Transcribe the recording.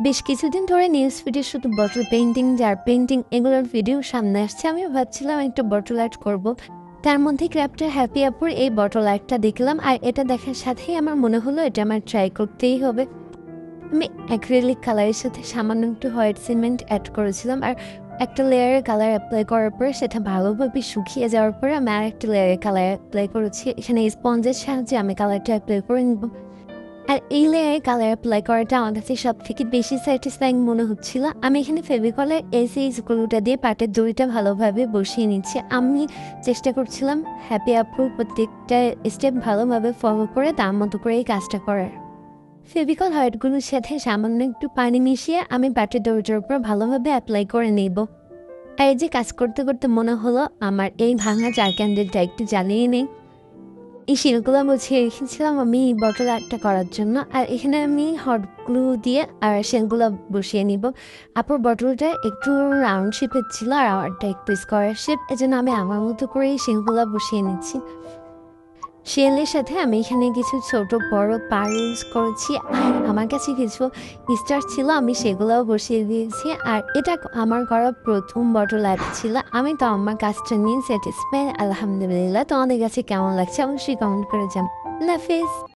বেশ কিছুদিন ধরে নিউজ ফিডে শুধু বটল পেইন্টিং, জার পেইন্টিং এগুলোর ভিডিও সামনে আসছে। আমি ভাবছিলাম একটা বটল আর্ট করব। তার মধ্যে ক্রাফটের হ্যাপি আপুর এই বটল আর্টটা দেখলাম, আর এটা দেখার সাথেই আমার মনে হলো এটা আমার ট্রাই করতেই হবে। আমি অ্যাক্রিলিক কালারের সাথে সামান্য একটু হোয়াইট সিমেন্ট অ্যাড করেছিলাম, আর একটা লেয়ারের কালার অ্যাপ্লাই করার পরে সেটা ভালোভাবে শুকিয়ে যাওয়ার পরে আমি আর একটা লেয়ারের কালার অ্যাপ্লাই করেছি। এখানে স্পঞ্জের সাহায্যে আমি কালারটা অ্যাপ্লাই করে নিব। আর এই লেয়ারে কালার অ্যাপ্লাই করাটা আমার কাছে সব থেকে বেশি স্যাটিসফাইং মনে হচ্ছিল। আমি এখানে ফেভিকলের এই স্ক্রুটা দিয়ে পাটের দড়িটা ভালোভাবে বসিয়ে নিচ্ছি। আমি চেষ্টা করছিলাম হ্যাপি আপুর প্রত্যেকটা স্টেপ ভালোভাবে ফলো করে তার মতো করে এই কাজটা করার। ফেভিকল হার্টগুলোর সাথে সামান্য একটু পানি মিশিয়ে আমি পাটের দড়িটার উপর ভালোভাবে অ্যাপ্লাই করে নেব। আর এই যে কাজ করতে করতে মনে হলো আমার এই ভাঙা চার ক্যান্ডেলটা একটু জ্বালিয়ে নেই। এই শিলগুলো গুছিয়ে রেখেছিলাম আমি এই বটল আর্টটা করার জন্য। আর এখানে আমি হট গ্লু দিয়ে আর শিলগুলো বসিয়ে নিব। আপুর বটলটা একটু রাউন্ড শেপের ছিল আর আমারটা একটু স্কোয়ার শেপ, এজন্য আমি আমার মতো করে এই শিলগুলো বসিয়ে নিচ্ছি। শিলের সাথে আমি এখানে কিছু ছোট বড় পার ইউজ করেছি, আর আমার কাছে কিছু স্টার ছিল, আমি সেগুলোও বসিয়ে দিয়েছি। আর এটা আমার করা প্রথম বটল আর্ট ছিল। আমি তো আমার কাজটা নিয়ে স্যাটিসফাই, আলহামদুলিল্লাহ। তোমাদের কাছে কেমন লাগছে অবশ্যই কমেন্ট করে জানাও। আল্লাহ হাফেজ।